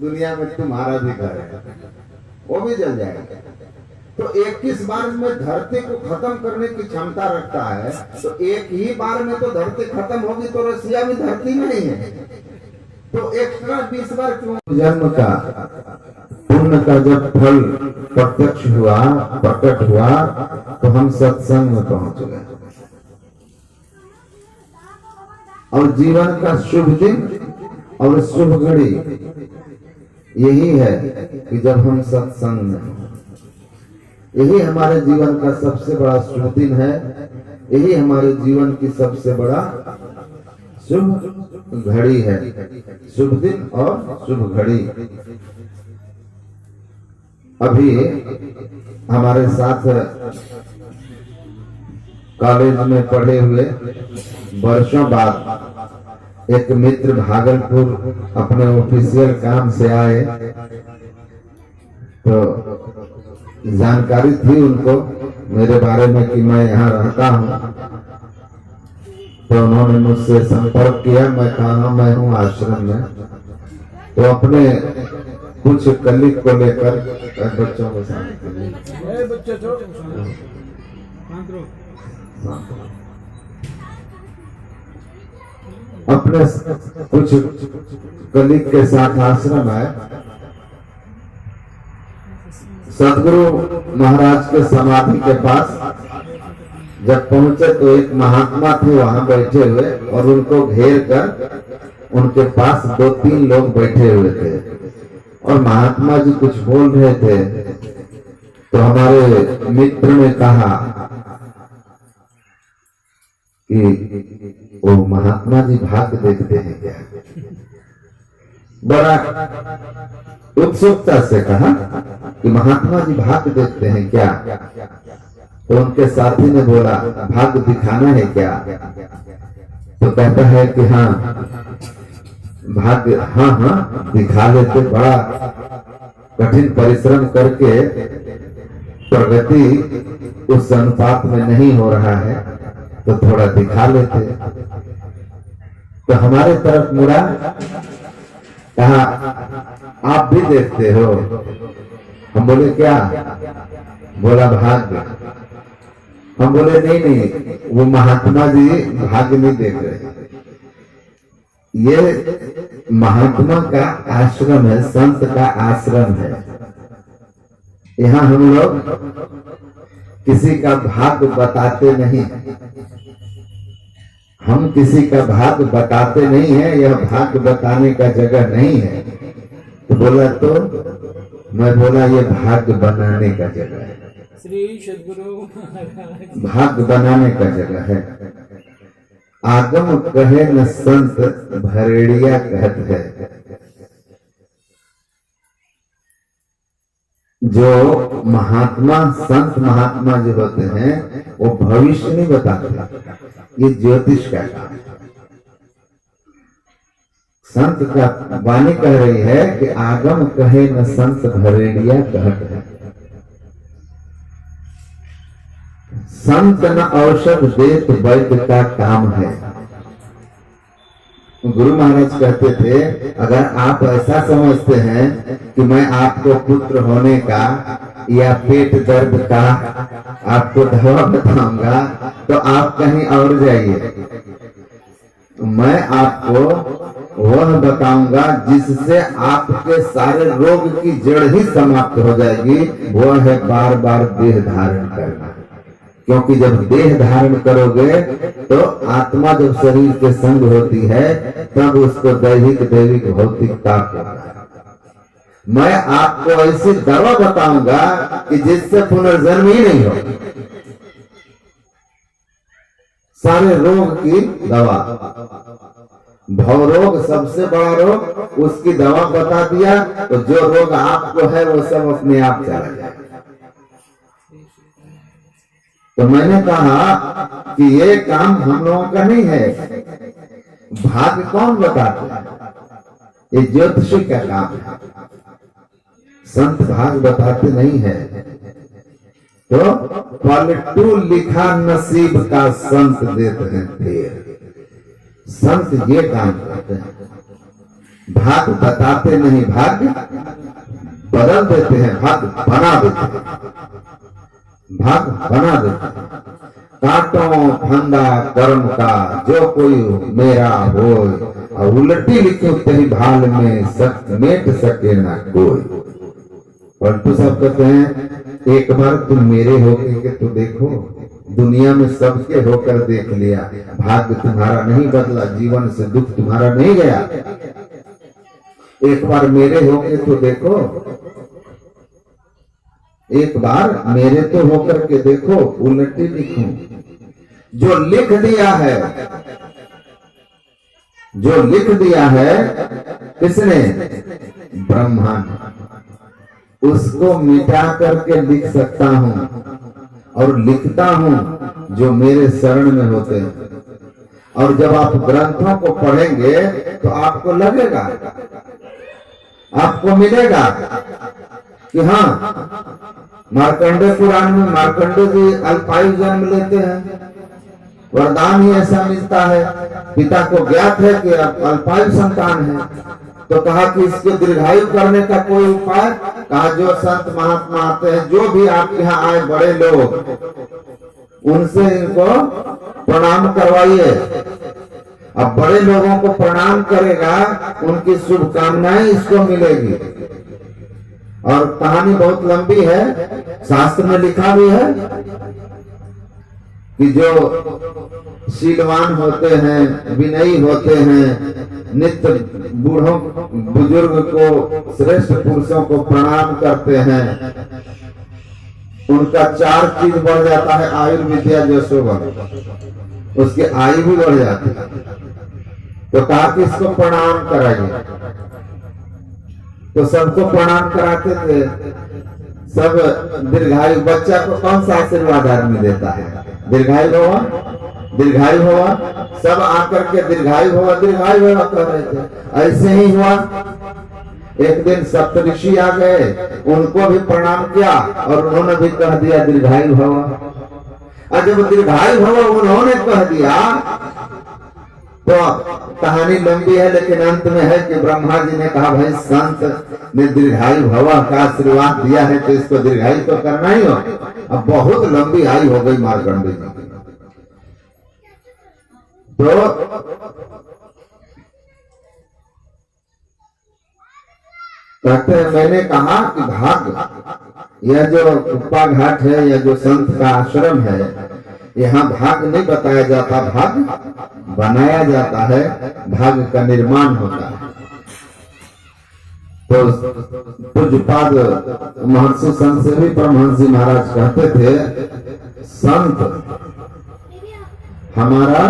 दुनिया में तुम्हारा भी घर है, वो भी जल जाएगा। तो 21 बार में धरती को खत्म करने की क्षमता रखता है, तो एक ही बार में तो धरती खत्म होगी, तो रसिया भी धरती में ही है, तो एक्स्ट्रा 20 बार क्यों? जन्म का पुण्य का जब फल प्रत्यक्ष हुआ, प्रकट हुआ, तो हम सत्संग में पहुंच गए। और जीवन का शुभ दिन और शुभ घड़ी यही है कि जब हम सत्संग में, यही हमारे जीवन का सबसे बड़ा शुभ दिन है, यही हमारे जीवन की सबसे बड़ा शुभ घड़ी है। शुभ दिन और शुभ घड़ी। अभी हमारे साथ कॉलेज में पढ़े हुए वर्षों बाद एक मित्र भागलपुर अपने ऑफिशियल काम से आए, तो जानकारी थी उनको मेरे बारे में कि मैं यहाँ रहता हूँ, तो उन्होंने मुझसे संपर्क किया। मैं कहा मैं हूँ आश्रम में, तो अपने कुछ कलीग को लेकर बच्चों के साथ अपने कुछ कलीग के साथ आश्रम है। सदगुरु महाराज के समाधि के पास जब पहुंचे तो एक महात्मा थे वहां बैठे हुए, और उनको घेर कर उनके पास 2-3 लोग बैठे हुए थे, और महात्मा जी कुछ बोल रहे थे। तो हमारे मित्र ने कहा कि वो महात्मा जी भाग्य देखते हैं क्या? बड़ा उत्सुकता से कहा कि महात्मा जी भाग्य देखते हैं क्या? तो उनके साथी ने बोला भाग्य दिखाना है क्या? तो कहता है कि हाँ भाग्य, हाँ हाँ दिखा लेते, बड़ा कठिन परिश्रम करके प्रगति उस अनुपात में नहीं हो रहा है, तो थोड़ा दिखा लेते। तो हमारे तरफ मुड़ा, कहा आप भी देखते हो? हम बोले क्या? बोला भाग्य। हम बोले नहीं नहीं, वो महात्मा जी भाग्य नहीं देख रहे, ये महात्मा का आश्रम है, संत का आश्रम है। यहाँ हम लोग किसी का भाग्य बताते नहीं, हम किसी का भाग्य बताते नहीं है, यह भाग्य बताने का जगह नहीं है। तो बोला, तो मैं बोला ये भाग्य बनाने का जगह है, श्री सद्गुरु भाग्य बनाने का जगह है। आगम कहे न संत भरेड़िया कहत है। जो महात्मा, संत महात्मा जो होते हैं, वो भविष्य नहीं बताते, ये ज्योतिष का काम है। संत का वाणी कह रही है कि आगम कहे न संत भरेड़िया कहत है। संत न औषध देत वैद्य का काम है। गुरु महाराज कहते थे, अगर आप ऐसा समझते हैं कि मैं आपको पुत्र होने का या पेट दर्द का आपको दवा बताऊंगा, तो आप कहीं और जाइए। मैं आपको वह बताऊंगा जिससे आपके सारे रोग की जड़ ही समाप्त हो जाएगी, वह है बार बार देह धारण करना। क्योंकि जब देह धारण करोगे तो आत्मा जब शरीर के संग होती है, तब उसको दैहिक दैविक भौतिक ताप होता है। मैं आपको ऐसी दवा बताऊंगा कि जिससे पुनर्जन्म ही नहीं हो, सारे रोग की दवा। भवरोग सबसे बड़ा रोग, उसकी दवा बता दिया तो जो रोग आपको है वो सब अपने आप चला जाएगा। तो मैंने कहा कि ये काम हम लोगों का नहीं है, भाग्य कौन बताते हैं? ये ज्योतिषी का काम है, संत भाग्य बताते नहीं है। तो पलटू लिखा नसीब का संत देते हैं फेर। संत ये काम करते हैं। भाग बताते नहीं, भाग्य बदल देते हैं, भाग बना देते हैं, भाग बना देते हैं। कांटों फंदा कर्म का जो कोई मेरा हो, और उलटी लिखी तेरी भाल में सच मेट सके ना कोई। परंतु सब कहते हैं एक बार तुम मेरे होके तो देखो, दुनिया में सबके होकर देख लिया, भाग्य तुम्हारा नहीं बदला, जीवन से दुख तुम्हारा नहीं गया। एक बार मेरे होके तो देखो, एक बार मेरे तो होकर के देखो, उलटी लिखूं जो लिख दिया है, जो लिख दिया है किसने? ब्रह्मा ने। उसको मिटा करके लिख सकता हूं, और लिखता हूं जो मेरे शरण में होते हैं। और जब आप ग्रंथों को पढ़ेंगे तो आपको लगेगा, आपको मिलेगा कि हाँ, मार्कंडेय पुराण में मार्कंडेय जी अल्पायु जन्म लेते हैं, वरदान ही ऐसा मिलता है, पिता को ज्ञात है कि अल्पायु संतान है, तो कहा कि इसको दीर्घायु करने का कोई उपाय? कहा जो संत महात्मा आते हैं, जो भी आपके यहाँ आए बड़े लोग, उनसे इनको प्रणाम करवाइए। अब बड़े लोगों को प्रणाम करेगा, उनकी शुभकामनाएं इसको मिलेगी। और कहानी बहुत लंबी है, शास्त्र में लिखा भी है कि जो शीलवान होते हैं, विनयी होते हैं, नित्य बूढ़ों बुजुर्ग को, श्रेष्ठ पुरुषों को प्रणाम करते हैं, उनका 4 चीज बढ़ जाता है, आयुर्विद्या यशोवन, उसकी आयु भी बढ़ जाती है। तो कहा कि इसको प्रणाम कराइए, तो सबको प्रणाम कराते थे। सब दीर्घायु, बच्चा को कौन सा आशीर्वाद आदमी देता है? दीर्घायु होगा, दीर्घायु होगा, सब आकर के दीर्घायु होगा, दीर्घायु होगा कह रहे थे। ऐसे ही हुआ, एक दिन सप्तऋषि आ गए, उनको भी प्रणाम किया और उन्होंने भी कह दिया दीर्घायु होगा। और जब दीर्घायु होगा उन्होंने कह दिया, तो कहानी लंबी है, लेकिन अंत में है कि ब्रह्मा जी ने कहा भाई संत ने दीर्घायु भवा का आशीर्वाद दिया है, तो इसको दीर्घायु तो करना ही हो। अब बहुत लंबी आयु हो गई मार्कंडेय जी की। तो कहते हैं मैंने कहा कि भाग, यह जो कुप्पा घाट है, यह जो संत का आश्रम है, यहाँ भाग नहीं बताया जाता, भाग बनाया जाता है, भाग का निर्माण होता है। तो पूज्यपाद महर्षि संत से भी परमहंस महाराज कहते थे, संत हमारा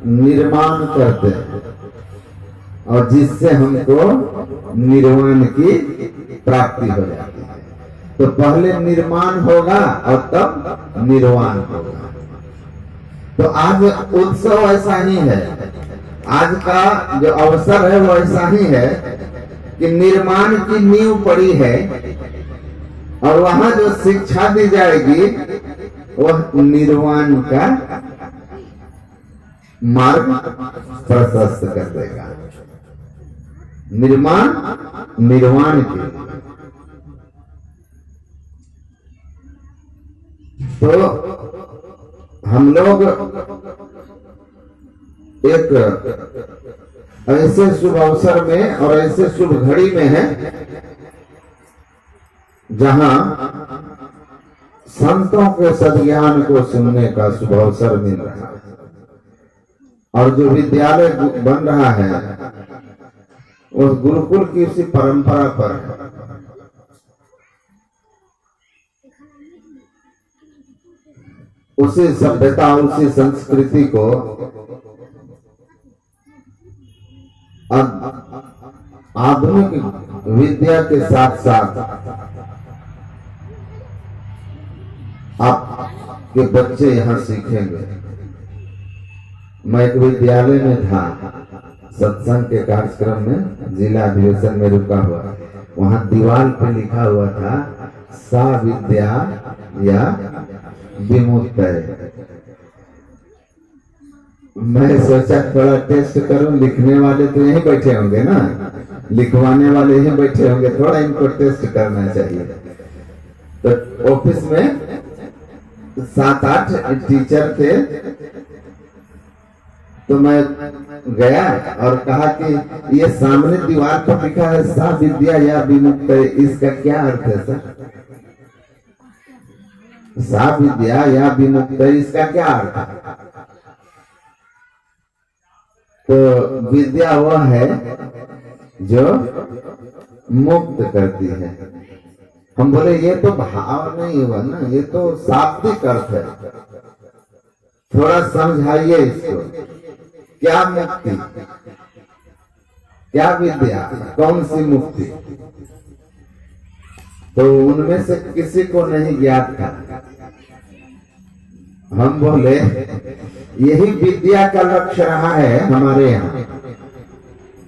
निर्माण करते हैं, और जिससे हमको निर्वाण की प्राप्ति हो जाती है। तो पहले निर्माण होगा और तब निर्वाण होगा। तो आज उत्सव ऐसा ही है, आज का जो अवसर है वो ऐसा ही है कि निर्माण की नींव पड़ी है, और वहां जो शिक्षा दी जाएगी वह निर्वाण का मार्ग प्रशस्त कर देगा। निर्माण निर्वाण के, तो हम लोग एक ऐसे शुभ अवसर में और ऐसे शुभ घड़ी में है जहां संतों के सद्ज्ञान को सुनने का शुभ अवसर मिल रहा है। और जो विद्यालय बन रहा है वो गुरुकुल की उसी परंपरा पर है। उसी सभ्यता, उसी संस्कृति को आधुनिक विद्या के साथ साथ आपके बच्चे यहाँ सीखेंगे। मैं एक विद्यालय में था, सत्संग के कार्यक्रम में, जिला अधिवेशन में रुका हुआ, वहां दीवार पे लिखा हुआ था सा विद्या या विमुक्त। मैं सोचा थोड़ा टेस्ट करूं, लिखने वाले तो यहीं बैठे होंगे ना, लिखवाने वाले यहीं बैठे होंगे, थोड़ा इनको टेस्ट करना चाहिए। तो ऑफिस में 7-8 टीचर थे, तो मैं गया और कहा कि ये सामने दीवार पर लिखा है सा विद्या या विमुक्त, इसका क्या अर्थ है सर? सा विद्या या विमुक्त, इसका क्या अर्थ है? तो विद्या वह है जो मुक्त करती है। हम बोले ये तो भाव नहीं हुआ ना, ये तो शाब्दिक अर्थ है, थोड़ा समझाइए इसको। क्या मुक्ति, क्या विद्या, कौन सी मुक्ति? तो उनमें से किसी को नहीं ज्ञात था। हम बोले यही विद्या का लक्ष्य रहा है हमारे यहाँ।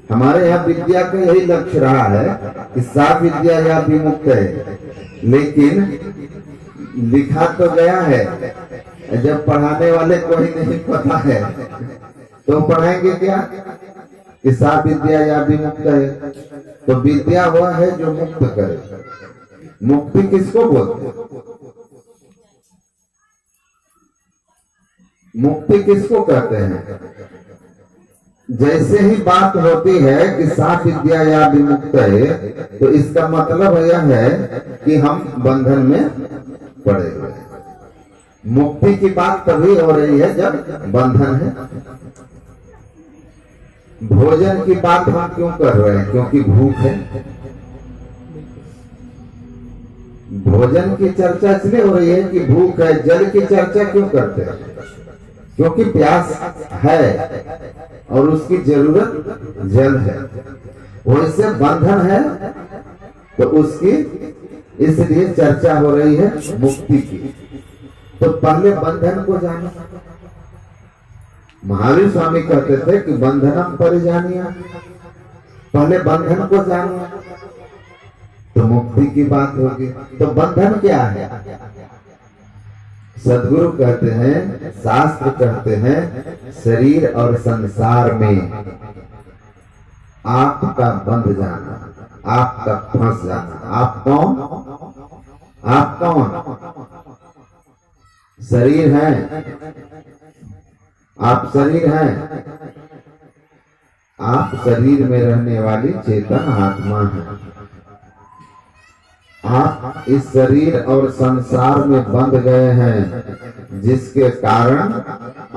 हमारे यहाँ विद्या का यही लक्ष्य रहा है कि सा विद्या या विमुक्त है, लेकिन लिखा तो गया है, जब पढ़ाने वाले को ही नहीं पता है तो पढ़ाएंगे क्या कि सा विद्या या विमुक्त है? तो विद्या वह है जो मुक्त करे। मुक्ति किसको बोलते हैं? मुक्ति किसको कहते हैं? जैसे ही बात होती है कि सा विद्या या विमुक्त है, तो इसका मतलब यह है कि हम बंधन में पड़े हुए हैं। मुक्ति की बात तभी हो रही है जब बंधन है। भोजन की बात हम क्यों कर रहे हैं? क्योंकि भूख है। भोजन की चर्चा इसलिए हो रही है कि भूख है। जल की चर्चा क्यों करते हैं? क्योंकि प्यास है और उसकी जरूरत जल है। वैसे बंधन है तो उसकी इसलिए चर्चा हो रही है मुक्ति की। तो पहले बंधन को जानो। महावीर स्वामी कहते थे कि बंधनम परिजानिया, पहले बंधन को जानो तो मुक्ति की बात होगी। तो बंधन क्या है? सदगुरु कहते हैं, शास्त्र कहते हैं, शरीर और संसार में आपका बंध जाना, आपका फंस जाना। आप कौन? आप कौन? शरीर है। आप शरीर हैं। आप शरीर में रहने वाली चेतन आत्मा है। आप इस शरीर और संसार में बंध गए हैं, जिसके कारण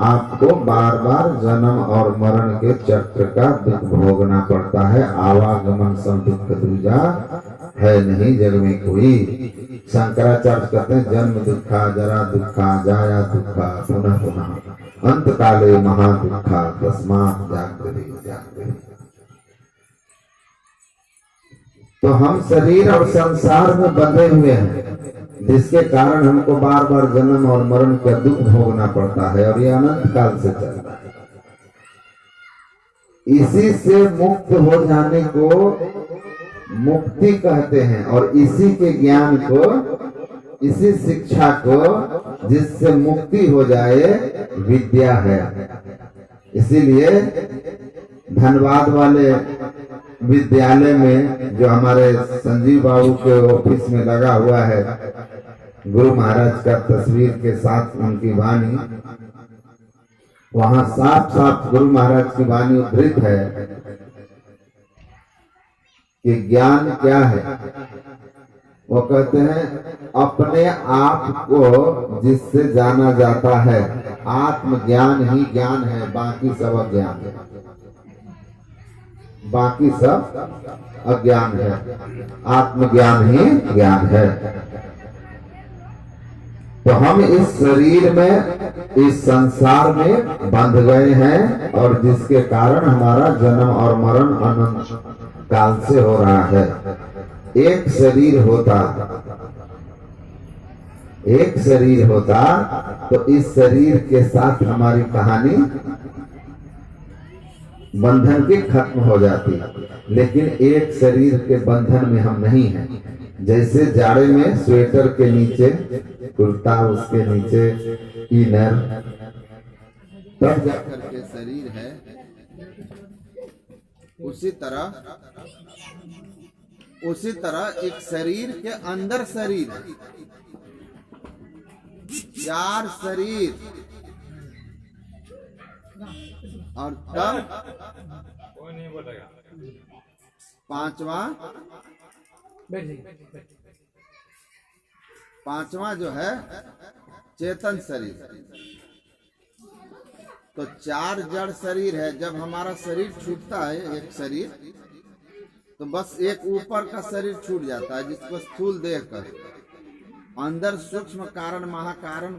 आपको बार बार जन्म और मरण के चक्र का दुख भोगना पड़ता है। आवागमन सम दुख दूजा है नहीं जग में कोई। शंकराचार्य कहते हैं जन्म दुखा, जरा दुखा, जाया दुखा, पुनः पुनः अंत काले महादुखा, तस्मात् जागृति जागृति। तो हम शरीर और संसार में बंधे हुए हैं, जिसके कारण हमको बार बार जन्म और मरण का दुख भोगना पड़ता है, और ये अनंत काल से चल रहा है। इसी से मुक्त हो जाने को मुक्ति कहते हैं, और इसी के ज्ञान को, इसी शिक्षा को जिससे मुक्ति हो जाए, विद्या है। इसीलिए धनबाद वाले विद्यालय में जो हमारे संजीव बाबू के ऑफिस में लगा हुआ है, गुरु महाराज का तस्वीर के साथ उनकी वाणी, वहां साफ साफ गुरु महाराज की वाणी उद्धृत है कि ज्ञान क्या है। वो कहते हैं अपने आप को जिससे जाना जाता है, आत्मज्ञान ही ज्ञान है, बाकी सब अज्ञान है। बाकी सब अज्ञान है, आत्मज्ञान ही ज्ञान है। तो हम इस शरीर में, इस संसार में बंध गए हैं, और जिसके कारण हमारा जन्म और मरण अनंत काल से हो रहा है। एक शरीर होता, एक शरीर होता तो इस शरीर के साथ हमारी कहानी बंधन की खत्म हो जाती, लेकिन एक शरीर के बंधन में हम नहीं हैं। जैसे जाड़े में स्वेटर के नीचे कुर्ता, उसके नीचे इनर, तब जा करके शरीर है, उसी तरह एक शरीर के अंदर शरीर है, 4 शरीर, और तब कोई नहीं बोलेगा। 5वां जो है चेतन शरीर। तो 4 जड़ शरीर है। जब हमारा शरीर छूटता है, एक शरीर, तो बस एक ऊपर का शरीर छूट जाता है जिसको स्थूल देह कहते हैं। अंदर सूक्ष्म कारण महाकारण